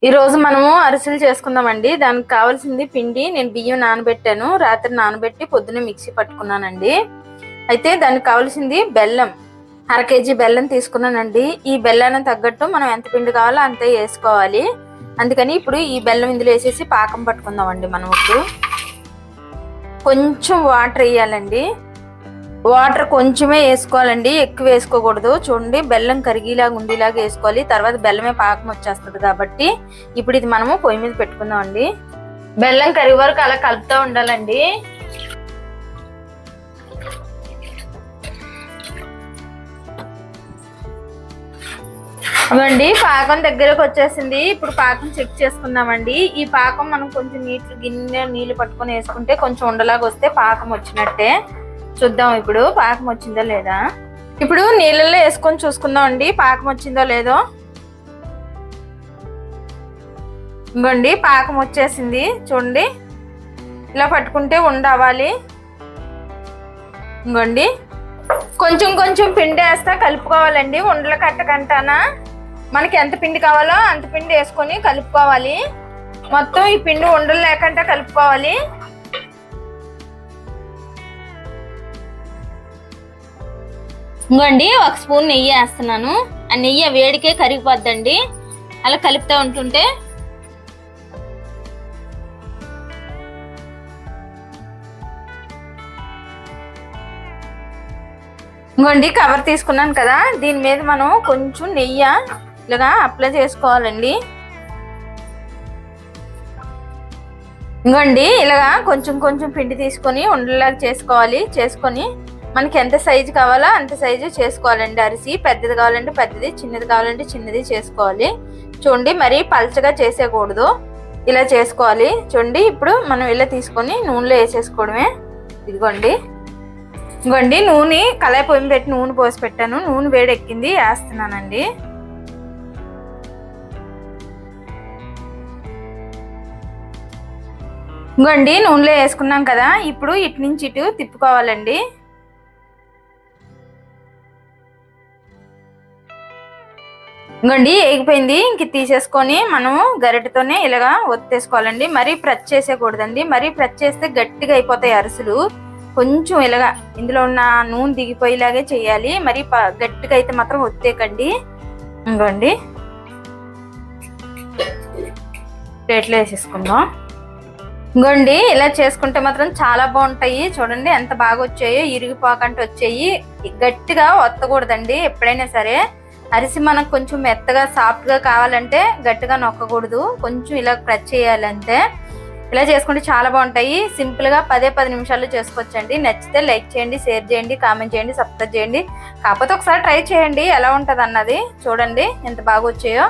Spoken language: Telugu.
ఈ రోజు మనము అరిసెలు చేసుకుందామండి. దానికి కావాల్సింది పిండి. నేను బియ్యం నానబెట్టాను, రాత్రి నానబెట్టి పొద్దున్నే మిక్సీ పట్టుకున్నానండి. అయితే దానికి కావాల్సింది బెల్లం, 1/2 కేజీ బెల్లం తీసుకున్నానండి. ఈ బెల్లానికి తగ్గట్టు మనం ఎంత పిండి కావాలో అంతే వేసుకోవాలి. అందుకని ఇప్పుడు ఈ బెల్లం ఇందులో వేసేసి పాకం పట్టుకుందామండి. మనం ఇప్పుడు కొంచెం వాటర్ వేయాలండి. వాటర్ కొంచెమే వేసుకోవాలండి, ఎక్కువ వేసుకోకూడదు. చూడండి, బెల్లం కరిగిలాగా ఉండేలాగా వేసుకోవాలి. తర్వాత బెల్లమే పాకం వచ్చేస్తుంది కాబట్టి ఇప్పుడు ఇది మనము పొయ్యి మీద పెట్టుకుందాం అండి. బెల్లం కరిగే వరకు అలా కలుపుతూ ఉండాలండి. అవండి పాకం దగ్గరకు వచ్చేసింది. ఇప్పుడు పాకం చెక్ చేసుకుందామండి. ఈ పాకం మనం కొంచెం గిన్నె నీళ్లు పట్టుకొని వేసుకుంటే కొంచెం ఉండలాగా వస్తే పాకం వచ్చినట్టే. చూద్దాం ఇప్పుడు పాకం వచ్చిందో లేదా. ఇప్పుడు నీళ్ళల్లో వేసుకొని చూసుకుందాం అండి పాకం వచ్చిందో లేదో. ఇంకోండి పాకం వచ్చేసింది. చూడండి, ఇలా పట్టుకుంటే ఉండవాలి. ఇంకోండి కొంచెం కొంచెం పిండి వేస్తా కలుపుకోవాలండి. ఉండలు కట్టకంటానా మనకి ఎంత పిండి కావాలో అంత పిండి వేసుకొని కలుపుకోవాలి. మొత్తం ఈ పిండి ఉండలు లేకుండా కలుపుకోవాలి. ఇంకోండి 1 స్పూన్ నెయ్యి వేస్తున్నాను. ఆ నెయ్యి వేడికే కరిగిపోద్దండి అలా కలుపుతూ ఉంటుంటే. ఇంకోండి కవర్ తీసుకున్నాను కదా, దీని మీద మనం కొంచెం నెయ్యి ఇలాగా అప్లై చేసుకోవాలండి. ఇంకోండి ఇలాగా కొంచెం కొంచెం పిండి తీసుకొని ఉండలాగా చేసుకోవాలి. చేసుకొని మనకి ఎంత సైజు కావాలో అంత సైజు చేసుకోవాలండి. అరిసి పెద్దది కావాలంటే పెద్దది, చిన్నది కావాలంటే చిన్నది చేసుకోవాలి. చూడండి, మరీ పల్చగా చేసేయకూడదు, ఇలా చేసుకోవాలి. చూడండి, ఇప్పుడు మనం ఇలా తీసుకొని నూనెలో వేసేసుకోవడమే. ఇదిగోండి, ఇంకోండి నూనె కళాయి పొయ్యి పెట్టి నూనె పోసి పెట్టాను. నూనె వేడెక్కింది, వేస్తున్నానండి. ఇంకోండి నూనెలో వేసుకున్నాం కదా, ఇప్పుడు ఇటు నుంచి ఇటు తిప్పుకోవాలండి. ఇంకోండి వేగిపోయింది. ఇంక తీసేసుకొని మనము గరిటెతోనే ఇలాగా ఒత్తేసుకోవాలండి. మరీ ప్రెస్ చేసేయకూడదండి, మరీ ప్రెస్ చేస్తే గట్టిగా అయిపోతాయి అరిసెలు. కొంచెం ఇలాగా ఇందులో ఉన్న నూనె దిగిపోయేలాగే చేయాలి. మరి గట్టిగా అయితే మాత్రం ఒత్తేకండి. ఇంకోండి ప్లేట్లో వేసేసుకుందాం. ఇంకోండి ఇలా చేసుకుంటే మాత్రం చాలా బాగుంటాయి. చూడండి ఎంత బాగా వచ్చాయో, ఇరిగిపోకంటే వచ్చాయి. గట్టిగా ఒత్తకూడదండి ఎప్పుడైనా సరే. అరిసి మనకు కొంచెం మెత్తగా సాఫ్ట్గా కావాలంటే గట్టిగా నొక్కకూడదు, కొంచెం ఇలా ప్రెస్ చేయాలంటే. ఇలా చేసుకుంటే చాలా బాగుంటాయి. సింపుల్గా 10 నిమిషాల్లో చేసుకోవచ్చండి. నచ్చితే లైక్ చేయండి, షేర్ చేయండి, కామెంట్ చేయండి, సబ్స్క్రైబ్ చేయండి. కాకపోతే ఒకసారి ట్రై చేయండి ఎలా ఉంటుంది అన్నది. చూడండి ఎంత బాగా వచ్చాయో.